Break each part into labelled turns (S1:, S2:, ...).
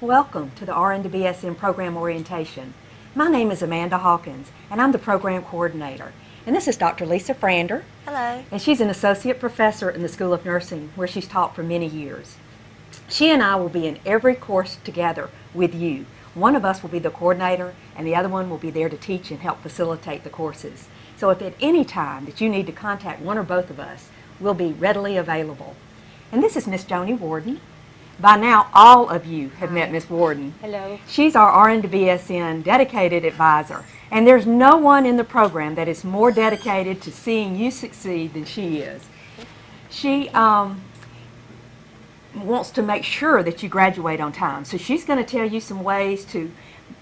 S1: Welcome to the RN-BSN Program Orientation. My name is Amanda Hawkins, and I'm the Program Coordinator. And this is Dr. Lisa Frander.
S2: Hello.
S1: And she's an Associate Professor in the School of Nursing, where she's taught for many years. She and I will be in every course together with you. One of us will be the coordinator, and the other one will be there to teach and help facilitate the courses. So if at any time that you need to contact one or both of us, we'll be readily available. And this is Miss Joni Warden. By now, all of you have met Miss Warden.
S2: Hello.
S1: She's our RN-BSN dedicated advisor, and there's no one in the program that is more dedicated to seeing you succeed than she is. She wants to make sure that you graduate on time, so she's going to tell you some ways to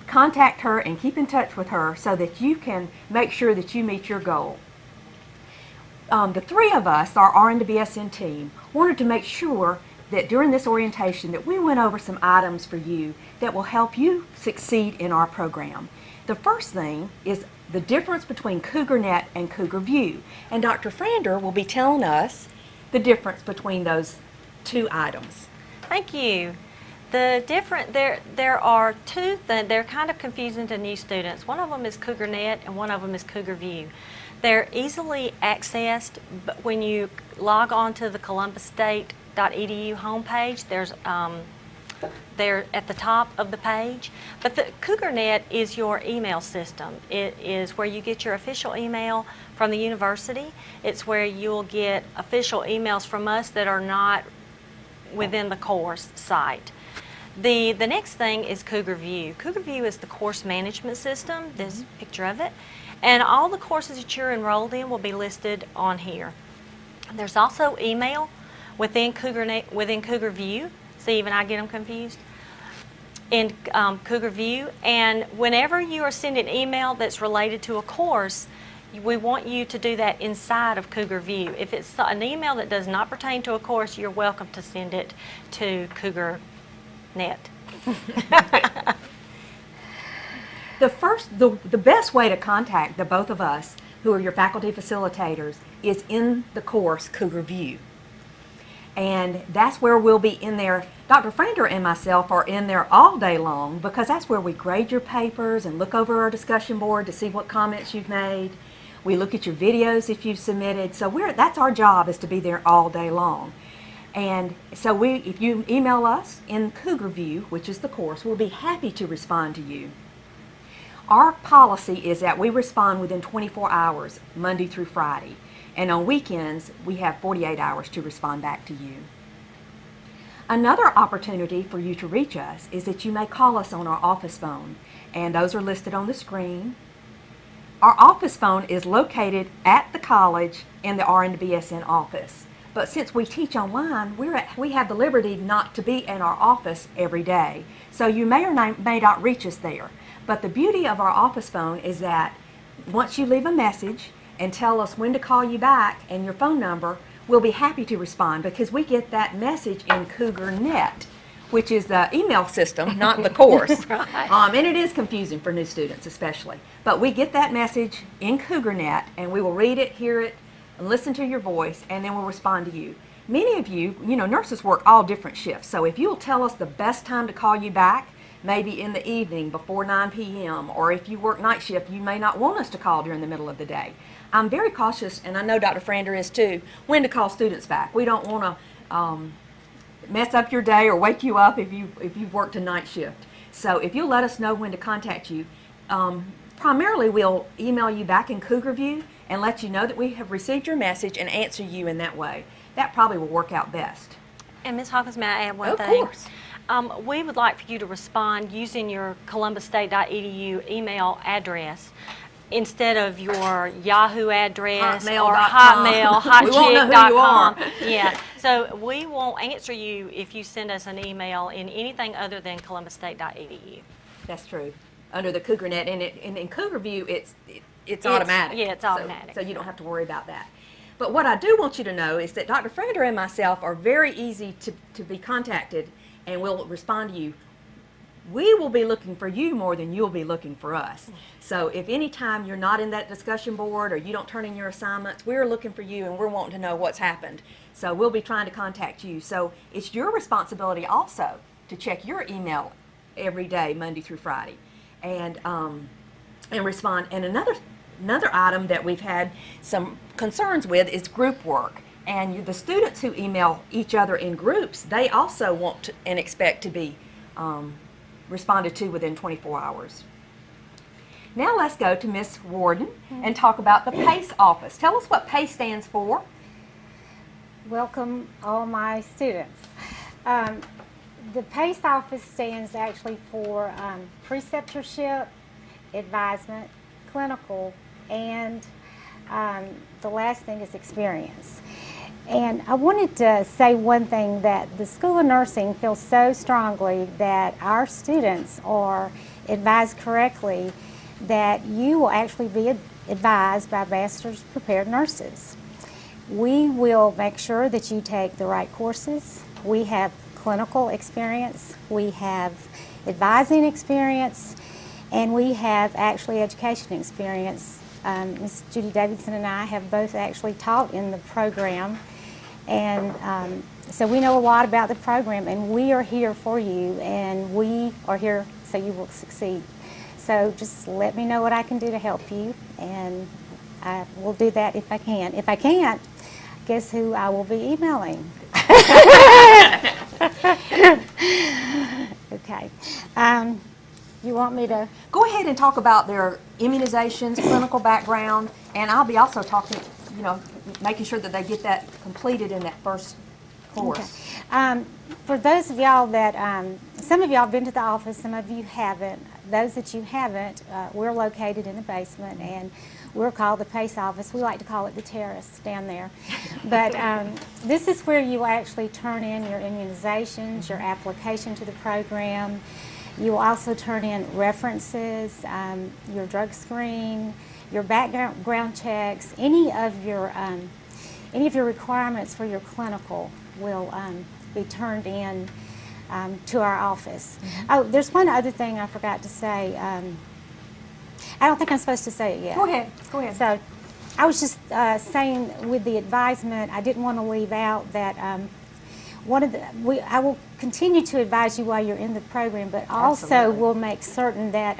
S1: contact her and keep in touch with her so that you can make sure that you meet your goal. The three of us, our RN-BSN team, wanted to make sure that during this orientation that we went over some items for you that will help you succeed in our program. The first thing is the difference between CougarNet and Cougar View, and Dr. Frander will be telling us the difference between those two items.
S2: Thank you. There are two that they're kind of confusing to new students. One of them is CougarNet and one of them is Cougar View. They're easily accessed, but when you log on to the ColumbusState.edu homepage, they're at the top of the page. But the CougarNet is your email system. It is where you get your official email from the university. It's where you'll get official emails from us that are not within the course site. The next thing is Cougar View. Cougar View is the course management system. There's a picture of it. And all the courses that you're enrolled in will be listed on here. There's also email within Cougar View. See, even I get them confused. In Cougar View, and whenever you are sending email that's related to a course, we want you to do that inside of Cougar View. If it's an email that does not pertain to a course, you're welcome to send it to CougarNet.
S1: The best way to contact the both of us, who are your faculty facilitators, is in the course Cougar View. And that's where we'll be in there. Dr. Frander and myself are in there all day long because that's where we grade your papers and look over our discussion board to see what comments you've made. We look at your videos if you've submitted. So that's our job, is to be there all day long. And so if you email us in Cougar View, which is the course, we'll be happy to respond to you. Our policy is that we respond within 24 hours, Monday through Friday. And on weekends, we have 48 hours to respond back to you. Another opportunity for you to reach us is that you may call us on our office phone, and those are listed on the screen. Our office phone is located at the college in the RN-BSN office. But since we teach online, we have the liberty not to be in our office every day. So you may or may not reach us there. But the beauty of our office phone is that once you leave a message and tell us when to call you back and your phone number, we'll be happy to respond because we get that message in CougarNet, which is the email system, not the course.
S2: Right.
S1: And it is confusing for new students especially. But we get that message in CougarNet, and we will read it, hear it, and listen to your voice, and then we'll respond to you. Many of you, nurses work all different shifts, so if you'll tell us the best time to call you back, maybe in the evening before 9 p.m., or if you work night shift, you may not want us to call during the middle of the day. I'm very cautious, and I know Dr. Frander is too, when to call students back. We don't want to mess up your day or wake you up if you've worked a night shift. So if you'll let us know when to contact you, primarily we'll email you back in Cougar View and let you know that we have received your message and answer you in that way. That probably will work out best.
S2: And Ms. Hawkins, may I add one thing?
S1: Of course.
S2: We would like for you to respond using your ColumbusState.edu email address instead of your Yahoo address or Hotmail, hotchick.com. Yeah, so we won't answer you if you send us an email in anything other than ColumbusState.edu.
S1: That's true. Under the CougarNet, and in Cougar View, it's automatic.
S2: Yeah, it's automatic.
S1: So you don't have to worry about that. But what I do want you to know is that Dr. Frander and myself are very easy to be contacted, and we'll respond to you. We will be looking for you more than you'll be looking for us. So if any time you're not in that discussion board or you don't turn in your assignments, we're looking for you and we're wanting to know what's happened. So we'll be trying to contact you. So it's your responsibility also to check your email every day, Monday through Friday, and respond. And another item that we've had some concerns with is group work. And the students who email each other in groups, they also want to and expect to be responded to within 24 hours. Now let's go to Miss Warden and talk about the PACE office. Tell us what PACE stands for.
S3: Welcome all my students. The PACE office stands actually for preceptorship, advisement, clinical, and the last thing is experience. And I wanted to say one thing, that the School of Nursing feels so strongly that our students are advised correctly, that you will actually be advised by master's prepared nurses. We will make sure that you take the right courses. We have clinical experience, we have advising experience, and we have actually education experience. Ms. Judy Davidson and I have both actually taught in the program, and so we know a lot about the program, and we are here for you, and we are here so you will succeed. So just let me know what I can do to help you, and I will do that if I can. If I can't, guess who I will be emailing? Okay. You want me to?
S1: Go ahead and talk about their immunizations, clinical background, and I'll be also talking, making sure that they get that completed in that first course.
S3: Okay. For those of y'all that, some of y'all have been to the office, some of you haven't. Those that you haven't, we're located in the basement, and we're called the PACE office. We like to call it the terrace down there. But this is where you actually turn in your immunizations, your application to the program. You will also turn in references, your drug screen, your background checks, any of your requirements for your clinical will be turned in to our office.
S1: Mm-hmm.
S3: Oh, there's one other thing I forgot to say. I don't think I'm supposed to say it yet.
S1: Go ahead. Go ahead.
S3: So I was just saying, with the advisement, I didn't want to leave out that I will continue to advise you while you're in the program, but also
S1: Absolutely.
S3: will make certain that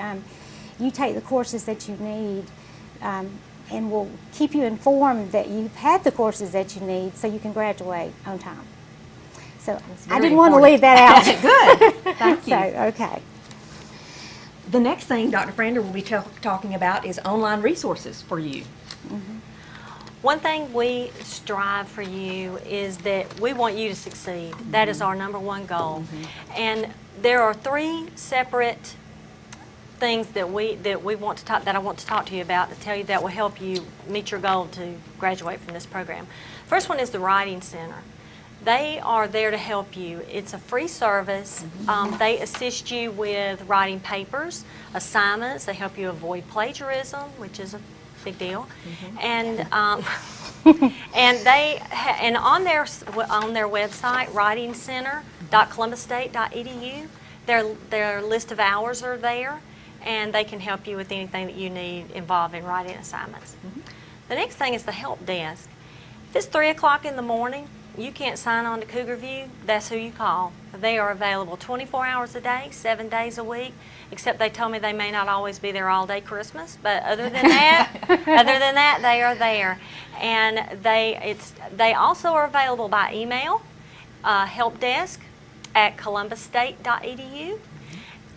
S3: you take the courses that you need, and will keep you informed that you've had the courses that you need so you can graduate on time. So I didn't want to leave that out.
S1: Good. Thank you.
S3: So, okay.
S1: The next thing Dr. Frander will be talking about is online resources for you.
S3: Mm-hmm.
S2: One thing we strive for you is that we want you to succeed. Mm-hmm. That is our number one goal. Mm-hmm. And there are 3 separate things that I want to talk to you about, to tell you that will help you meet your goal to graduate from this program. First one is the Writing Center. They are there to help you. It's a free service. They assist you with writing papers, assignments. They help you avoid plagiarism, which is a big deal. And and on their website, writingcenter.columbusState.edu, their list of hours are there, and they can help you with anything that you need involved in writing assignments. The next thing is the help desk. If it's 3 o'clock in the morning, you can't sign on to Cougar View, that's who you call. They are available 24 hours a day, 7 days a week, except they told me they may not always be there all day Christmas, but other than that, they are there. And they also are available by email, helpdesk@columbusState.edu,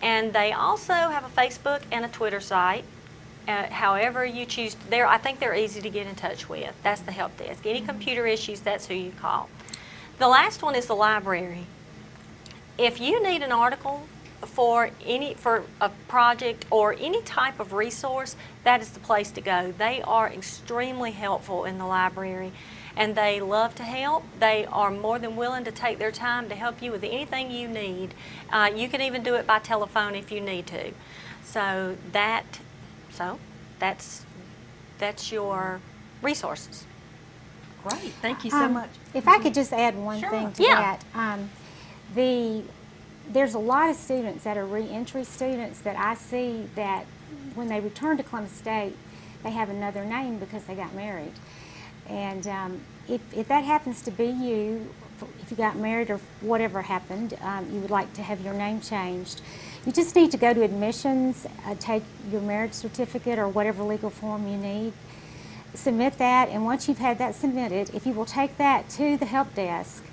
S2: and they also have a Facebook and a Twitter site. However you choose, I think they're easy to get in touch with. That's the help desk. Any computer issues, that's who you call. The last one is the library. If you need an article for a project or any type of resource, that is the place to go. They are extremely helpful in the library, and they love to help. They are more than willing to take their time to help you with anything you need. You can even do it by telephone if you need to. So that's your resources.
S1: Great. Thank you so much.
S3: If I could just add one thing to that. There's a lot of students that are re-entry students that I see that when they return to Columbus State, they have another name because they got married. And if that happens to be you, if you got married or whatever happened, you would like to have your name changed, you just need to go to admissions, take your marriage certificate or whatever legal form you need, submit that, and once you've had that submitted, if you will take that to the help desk,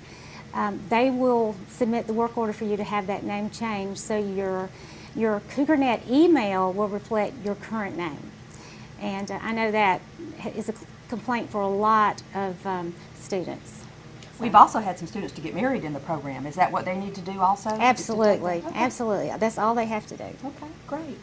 S3: they will submit the work order for you to have that name changed, so your CougarNet email will reflect your current name. And I know that is a complaint for a lot of students.
S1: We've also had some students to get married in the program. Is that what they need to do also?
S3: Absolutely,
S1: Okay.
S3: absolutely. That's all they have to do.
S1: Okay, great.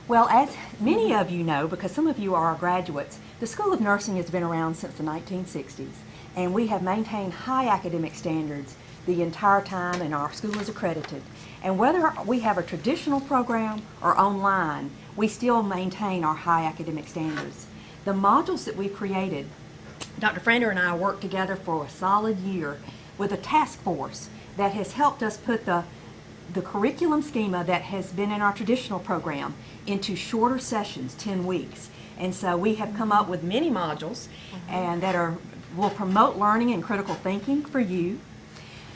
S1: Well, as many of you know, because some of you are our graduates, the School of Nursing has been around since the 1960s, and we have maintained high academic standards the entire time, and our school is accredited. And whether we have a traditional program or online, we still maintain our high academic standards. The modules that we created, Dr. Frander and I worked together for a solid year with a task force that has helped us put the curriculum schema that has been in our traditional program into shorter sessions, 10 weeks. And so we have come up with many modules and that will promote learning and critical thinking for you.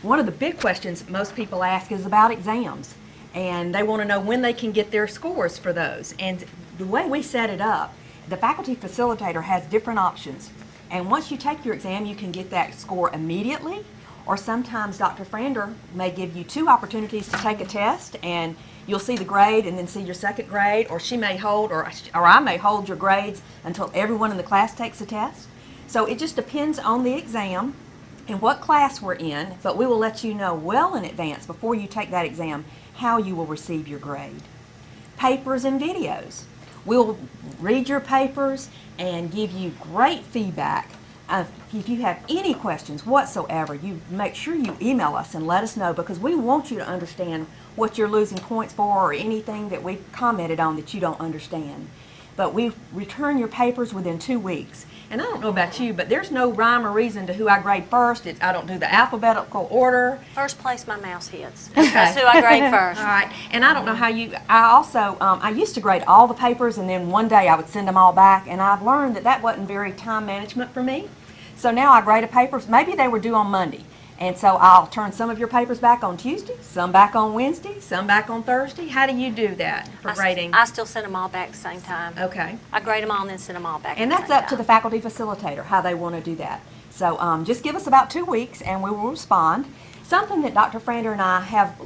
S1: One of the big questions most people ask is about exams, and they want to know when they can get their scores for those. And the way we set it up, the faculty facilitator has different options. And once you take your exam, you can get that score immediately, or sometimes Dr. Frander may give you 2 opportunities to take a test, and you'll see the grade and then see your second grade, or she may hold, or I may hold your grades until everyone in the class takes a test. So it just depends on the exam and what class we're in, but we will let you know well in advance before you take that exam how you will receive your grade. Papers and videos. We'll read your papers and give you great feedback. If you have any questions whatsoever, you make sure you email us and let us know, because we want you to understand what you're losing points for or anything that we've commented on that you don't understand. But we return your papers within 2 weeks. And I don't know about you, but there's no rhyme or reason to who I grade first. I don't do the alphabetical order.
S2: First place my mouse hits. That's who I grade first.
S1: All right. And I don't know how you, I also, I used to grade all the papers, and then one day I would send them all back, and I've learned that that wasn't very time management for me. So now I grade a paper, maybe they were due on Monday. And so I'll turn some of your papers back on Tuesday, some back on Wednesday, some back on Thursday. How do you do that for grading?
S2: I still send them all back at the same time.
S1: Okay.
S2: I grade them all and then send them all back
S1: And
S2: at the
S1: that's
S2: same
S1: up to
S2: time.
S1: the faculty facilitator, how they want to do that. So just give us about 2 weeks and we will respond. Something that Dr. Frander and I have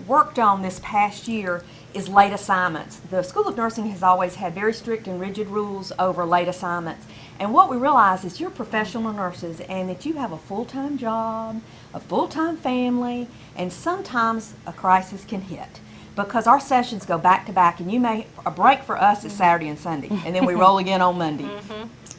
S1: worked on this past year is late assignments. The School of Nursing has always had very strict and rigid rules over late assignments. And what we realize is you're professional nurses and that you have a full-time job, a full-time family, and sometimes a crisis can hit. Because our sessions go back to back, and a break for us is Saturday and Sunday, and then we roll again on Monday.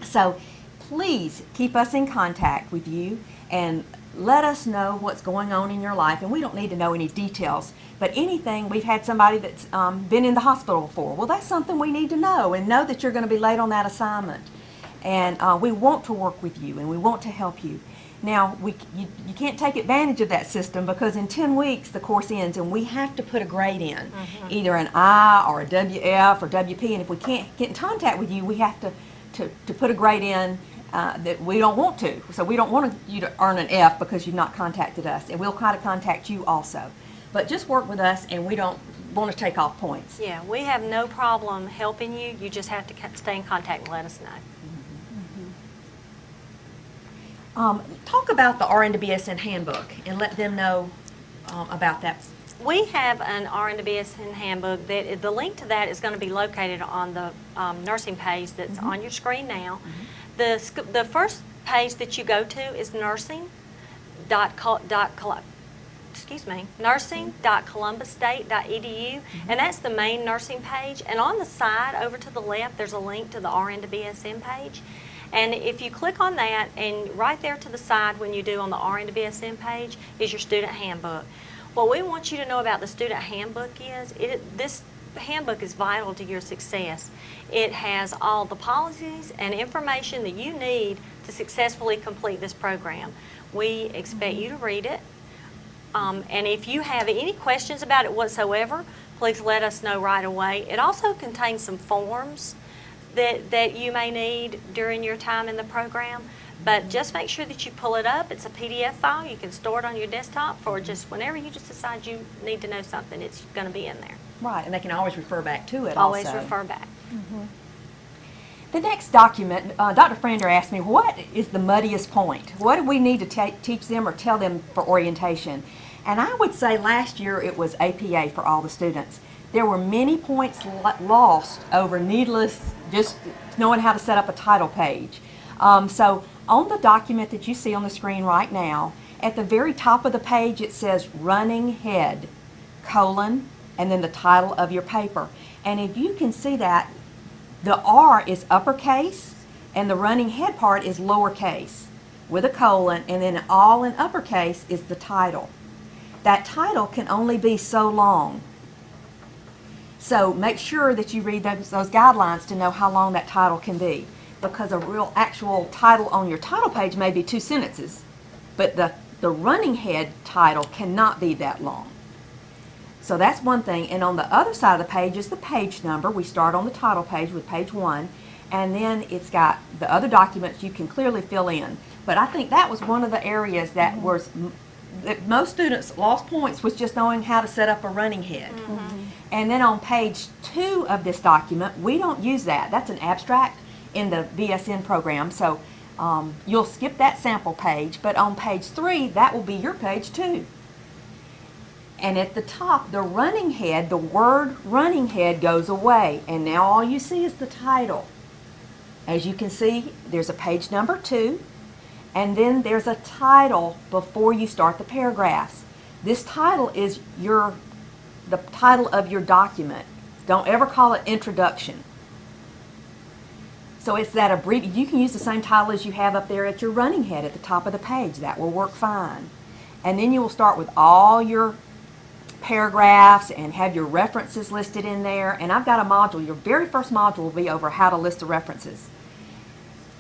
S1: So please keep us in contact with you and let us know what's going on in your life. And we don't need to know any details, but anything. We've had somebody that's been in the hospital before. Well, that's something we need to know, and know that you're going to be late on that assignment. And we want to work with you, and we want to help you. Now, you can't take advantage of that system, because in 10 weeks the course ends and we have to put a grade in, either an I or a WF or WP, and if we can't get in contact with you, we have to put a grade in that we don't want to. So we don't want you to earn an F because you've not contacted us, and we'll try to contact you also. But just work with us, and we don't want to take off points.
S2: Yeah, we have no problem helping you. You just have to stay in contact and let us know.
S1: Talk about the RN-BSN handbook and let them know about that.
S2: We have an RN-BSN handbook. That the link to that is going to be located on the nursing page that's on your screen now. The first page that you go to is nursing.columbusstate.edu, and that's the main nursing page. And on the side over to the left, there's a link to the RN-BSN page. And if you click on that, and right there to the side when you do on the RN-BSN page is your student handbook. What we want you to know about the student handbook is this handbook is vital to your success. It has all the policies and information that you need to successfully complete this program. We expect you to read it. And if you have any questions about it whatsoever, please let us know right away. It also contains some forms that you may need during your time in the program. But just make sure that you pull it up. It's a PDF file. You can store it on your desktop for just whenever you just decide you need to know something, it's going to be in there.
S1: Right, and they can always refer back to it
S2: Always
S1: also.
S2: refer back.
S1: The next document, Dr. Frander asked me, what is the muddiest point? What do we need to teach them or tell them for orientation? And I would say last year it was APA for all the students. There were many points lost over needless, just knowing how to set up a title page. So on the document that you see on the screen right now, at the very top of the page it says running head, colon, and then the title of your paper. And if you can see that, the R is uppercase and the running head part is lowercase with a colon, and then all in uppercase is the title. That title can only be so long. So make sure that you read those guidelines to know how long that title can be, because a real actual title on your title page may be 2 sentences, but the running head title cannot be that long. So that's one thing. And on the other side of the page is the page number. We start on the title page with page 1, and then it's got the other documents you can clearly fill in. But I think that was one of the areas that that most students lost points, was just knowing how to set up a running head. And then on page 2 of this document, we don't use that. That's an abstract in the BSN program, so you'll skip that sample page. But on page 3, that will be your page 2. And at the top, the running head, the word running head goes away, and now all you see is the title. As you can see, there's a page number 2, and then there's a title before you start the paragraphs. This title is the title of your document. Don't ever call it introduction. So it's that abbreviation. You can use the same title as you have up there at your running head at the top of the page. That will work fine. And then you will start with all your paragraphs and have your references listed in there. And I've got a module. Your very first module will be over how to list the references.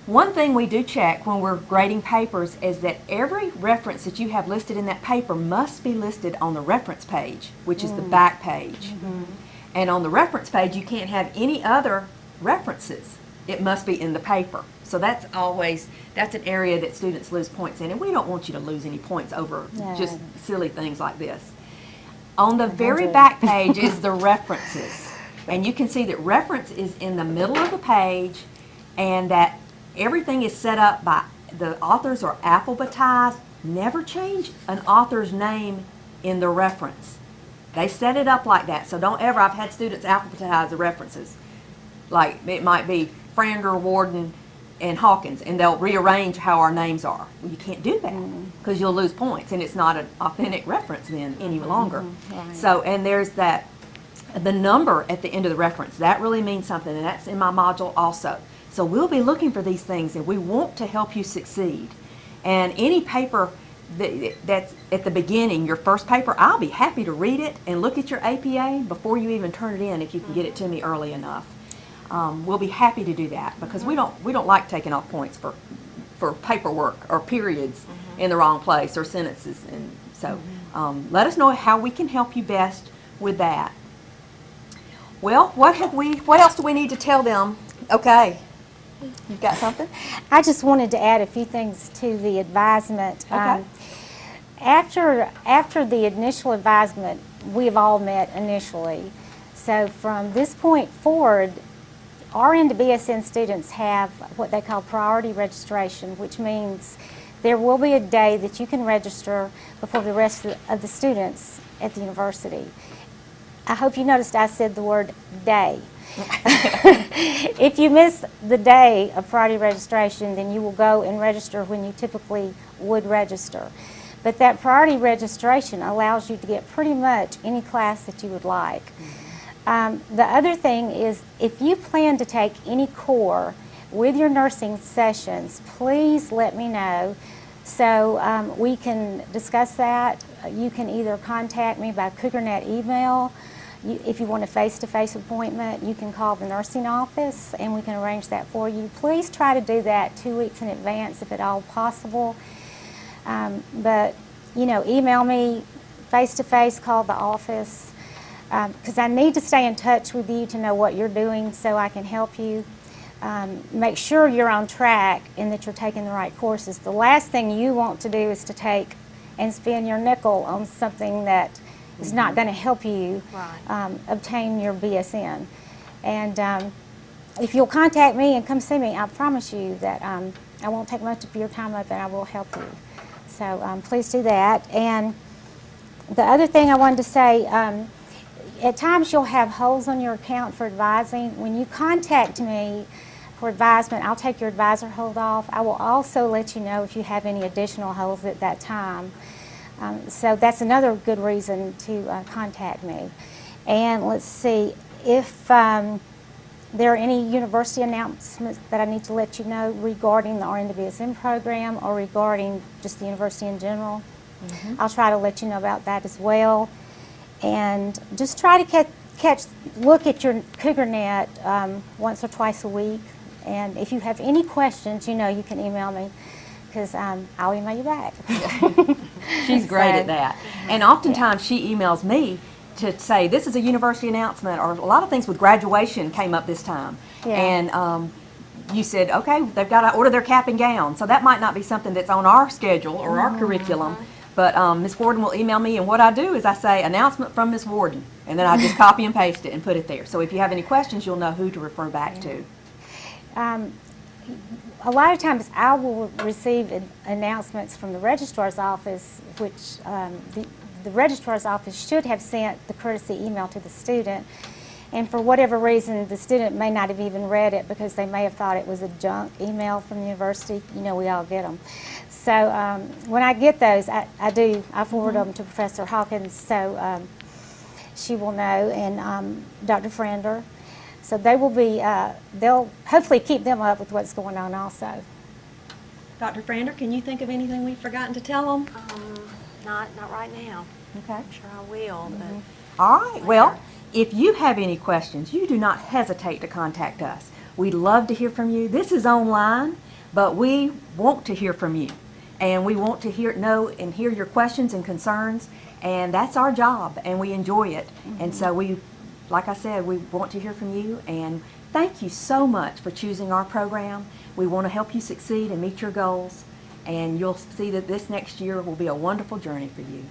S1: One thing we do check when we're grading papers is that every reference that you have listed in that paper must be listed on the reference page, which is the back page. And on the reference page, you can't have any other references. It must be in the paper. So that's an area that students lose points in, and we don't want you to lose any points over just silly things like this. On the very back page is the references. And you can see that reference is in the middle of the page, and that everything is set up by the authors are alphabetized. Never change an author's name in the reference. They set it up like that. So don't ever, I've had students alphabetize the references. Like it might be Frander, Warden, and Hawkins, and they'll rearrange how our names are. Well, you can't do that because you'll lose points, and it's not an authentic reference then any longer.
S3: Right.
S1: So, and there's the number at the end of the reference. That really means something, and that's in my module also. So we'll be looking for these things, and we want to help you succeed. And any paper that's at the beginning, your first paper, I'll be happy to read it and look at your APA before you even turn it in if you can get it to me early enough. We'll be happy to do that because we don't like taking off points for paperwork or periods in the wrong place or sentences. And so let us know how we can help you best with that. Well, what else do we need to tell them? Okay. You've got something?
S3: I just wanted to add a few things to the advisement.
S1: Okay.
S3: After the initial advisement, we've all met initially. So from this point forward, RN to BSN students have what they call priority registration, which means there will be a day that you can register before the rest of the students at the university. I hope you noticed I said the word day. If you miss the day of priority registration, then you will go and register when you typically would register. But that priority registration allows you to get pretty much any class that you would like. The other thing is, if you plan to take any core with your nursing sessions, please let me know so we can discuss that. You can either contact me by CougarNet email. If you want a face-to-face appointment, you can call the nursing office and we can arrange that for you. Please try to do that 2 weeks in advance if at all possible. But, you know, email me, face-to-face, call the office, because I need to stay in touch with you to know what you're doing so I can help you. make sure you're on track and that you're taking the right courses. The last thing you want to do is to take and spend your nickel on something that is not going to help you obtain your BSN. And if you'll contact me and come see me, I promise you that I won't take much of your time up and I will help you. So please do that. And the other thing I wanted to say, at times you'll have holes on your account for advising. When you contact me for advisement, I'll take your advisor hold off. I will also let you know if you have any additional holes at that time. So that's another good reason to contact me. And let's see, if there are any university announcements that I need to let you know regarding the RN-BSN program or regarding just the university in general, I'll try to let you know about that as well. And just try to look at your CougarNet once or twice a week. And if you have any questions, you know you can email me, because I'll email you back.
S1: She's great at that. And oftentimes she emails me to say, this is a university announcement, or a lot of things with graduation came up this time.
S3: Yeah.
S1: And you said, okay, they've got to order their cap and gown. So that might not be something that's on our schedule or our curriculum. But Ms. Warden will email me, and what I do is I say, announcement from Ms. Warden, and then I just copy and paste it and put it there. So if you have any questions, you'll know who to refer back to.
S3: A lot of times I will receive announcements from the registrar's office, which the registrar's office should have sent the courtesy email to the student. And for whatever reason, the student may not have even read it because they may have thought it was a junk email from the university. You know, we all get them. So when I get those, I forward them to Professor Hawkins, so she will know, and Dr. Frender. So they will be, they'll hopefully keep them up with what's going on also.
S1: Dr. Frender, can you think of anything we've forgotten to tell them?
S2: Not right now.
S1: Okay.
S2: I'm sure I will. But
S1: All right. Well, if you have any questions, you do not hesitate to contact us. We'd love to hear from you. This is online, but we want to hear from you. And we want to hear your questions and concerns, and that's our job, and we enjoy it. And so like I said, we want to hear from you, and thank you so much for choosing our program. We want to help you succeed and meet your goals, and you'll see that this next year will be a wonderful journey for you.